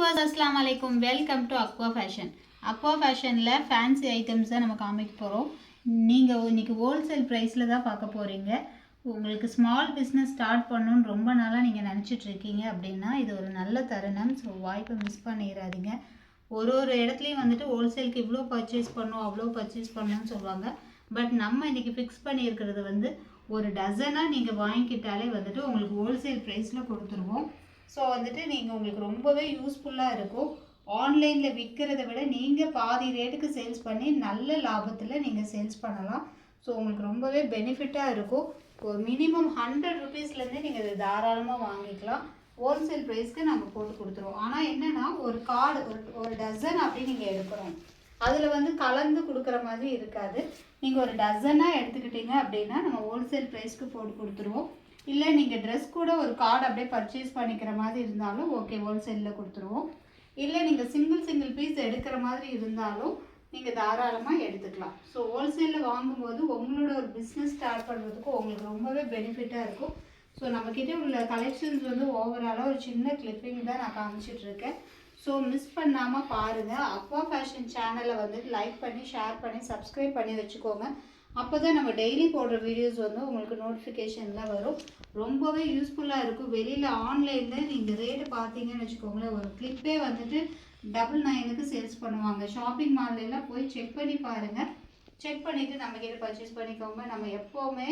viewers, Assalamu alaikum. Welcome to Aqua Fashion. Aqua Fashionல fancy items தான் நம்ம காமிக்க போகிறோம். நீங்கள் இன்றைக்கி ஹோல்சேல் ப்ரைஸில் தான் பார்க்க போகிறீங்க. உங்களுக்கு ஸ்மால் பிஸ்னஸ் ஸ்டார்ட் பண்ணணுன்னு ரொம்ப நாளாக நீங்கள் நினச்சிட்ருக்கீங்க அப்படின்னா இது ஒரு நல்ல தருணம். ஸோ வாய்ப்பை மிஸ் பண்ணிடாதீங்க. ஒரு இடத்துலையும் வந்துட்டு ஹோல்சேலுக்கு இவ்வளோ பர்ச்சேஸ் பண்ணணும் அவ்வளோ பர்ச்சேஸ் பண்ணணும்னு சொல்லுவாங்க. பட் நம்ம இன்றைக்கி ஃபிக்ஸ் பண்ணியிருக்கிறது வந்து ஒரு டசனாக நீங்கள் வாங்கிக்கிட்டாலே வந்துட்டு உங்களுக்கு ஹோல்சேல் ப்ரைஸில் கொடுத்துருவோம். ஸோ வந்துட்டு நீங்கள் உங்களுக்கு ரொம்பவே யூஸ்ஃபுல்லாக இருக்கும். ஆன்லைனில் விற்கிறத விட நீங்கள் பாதி ரேட்டுக்கு சேல்ஸ் பண்ணி நல்ல லாபத்தில் நீங்கள் சேல்ஸ் பண்ணலாம். ஸோ உங்களுக்கு ரொம்பவே பெனிஃபிட்டாக இருக்கும். ஒரு மினிமம் 100 ருபீஸ்லேருந்தே நீங்கள் இதை தாராளமாக வாங்கிக்கலாம். ஹோல்சேல் ப்ரைஸ்க்கு நாங்கள் போட்டு கொடுத்துருவோம். ஆனால் என்னென்னா ஒரு கார்டு ஒரு டசன் அப்படி நீங்கள் எடுக்கிறோம். அதில் வந்து கலந்து கொடுக்குற மாதிரி இருக்காது. நீங்கள் ஒரு டசனாக எடுத்துக்கிட்டீங்க அப்படின்னா நம்ம ஹோல்சேல் ப்ரைஸ்க்கு போட்டு கொடுத்துருவோம். இல்லை நீங்கள் ட்ரெஸ் கூட ஒரு கார்டு அப்படியே பர்ச்சேஸ் பண்ணிக்கிற மாதிரி இருந்தாலும் ஓகே, ஹோல்சேலில் கொடுத்துருவோம். இல்லை நீங்கள் சிங்கிள் பீஸ் எடுக்கிற மாதிரி இருந்தாலும் நீங்கள் தாராளமாக எடுத்துக்கலாம். ஸோ ஹோல்சேலில் வாங்கும்போது உங்களோட ஒரு பிஸ்னஸ் ஸ்டார்ட் பண்ணுறதுக்கு உங்களுக்கு ரொம்பவே பெனிஃபிட்டாக இருக்கும். ஸோ நம்மக்கிட்ட உள்ள கலெக்ஷன்ஸ் வந்து ஓவராலாக ஒரு சின்ன கிளிப்பிங் தான் நான் காமிச்சிட்ருக்கேன். ஸோ மிஸ் பண்ணாமல் பாருங்கள். அக்வா ஃபேஷன் சேனலை வந்துட்டு லைக் பண்ணி ஷேர் பண்ணி சப்ஸ்கிரைப் பண்ணி வச்சுக்கோங்க. அப்போ தான் நம்ம டெய்லி போடுற வீடியோஸ் வந்து உங்களுக்கு நோட்டிஃபிகேஷனில் வரும். ரொம்பவே யூஸ்ஃபுல்லாக இருக்கும். வெளியில் ஆன்லைனில் நீங்கள் ரேட்டு பார்த்தீங்கன்னு வச்சுக்கோங்களேன், ஒரு கிளிப்பே வந்துட்டு 999க்கு சேல்ஸ் பண்ணுவாங்க. ஷாப்பிங் மால்லாம் போய் செக் பண்ணி பாருங்கள். செக் பண்ணிவிட்டு நம்மக்கிட்ட பர்ச்சேஸ் பண்ணிக்கோங்க. நம்ம எப்போவுமே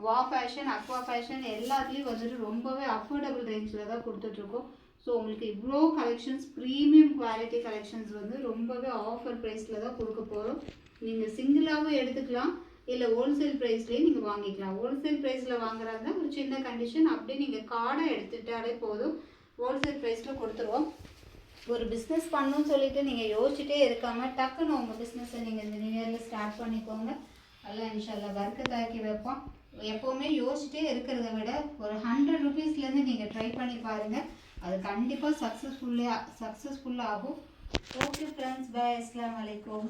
வா ஃபேஷன் அக்வா ஃபேஷன் எல்லாத்துலேயும் வந்துட்டு ரொம்பவே அஃபோர்டபுள் ரேஞ்சில் தான் கொடுத்துட்ருக்கோம். ஸோ உங்களுக்கு இவ்வளோ கலெக்ஷன்ஸ் ப்ரீமியம் குவாலிட்டி கலெக்ஷன்ஸ் வந்து ரொம்பவே ஆஃபர் ப்ரைஸில் தான் கொடுக்க போகிறோம். நீங்கள் சிங்கிளாகவும் எடுத்துக்கலாம், இல்லை ஹோல்சேல் ப்ரைஸ்லேயே நீங்கள் வாங்கிக்கலாம். ஹோல்சேல் ப்ரைஸில் வாங்குறாங்க ஒரு சின்ன கண்டிஷன், அப்படியே நீங்கள் கார்டை எடுத்துக்கிட்டாலே போதும், ஹோல்சேல் ப்ரைஸில் கொடுத்துருவோம். ஒரு பிஸ்னஸ் பண்ணணும்னு சொல்லிட்டு நீங்கள் யோசிச்சுட்டே இருக்காமல் டக்குன்னு உங்கள் பிஸ்னஸை நீங்கள் இந்த நியூ இயரில் ஸ்டார்ட் பண்ணிக்கோங்க. எல்லாம் இன்ஷால்லா வர்க்கத்தாக்கி வைப்போம். எப்போவுமே யோசிச்சுட்டே இருக்கிறத விட ஒரு 100 ருபீஸ்லேருந்து நீங்கள் ட்ரை பண்ணி பாருங்கள். அது கண்டிப்பாக சக்ஸஸ்ஃபுல்லாக ஆகும். Okay friends, bye. அஸ்ஸலாமு அலைக்கும்.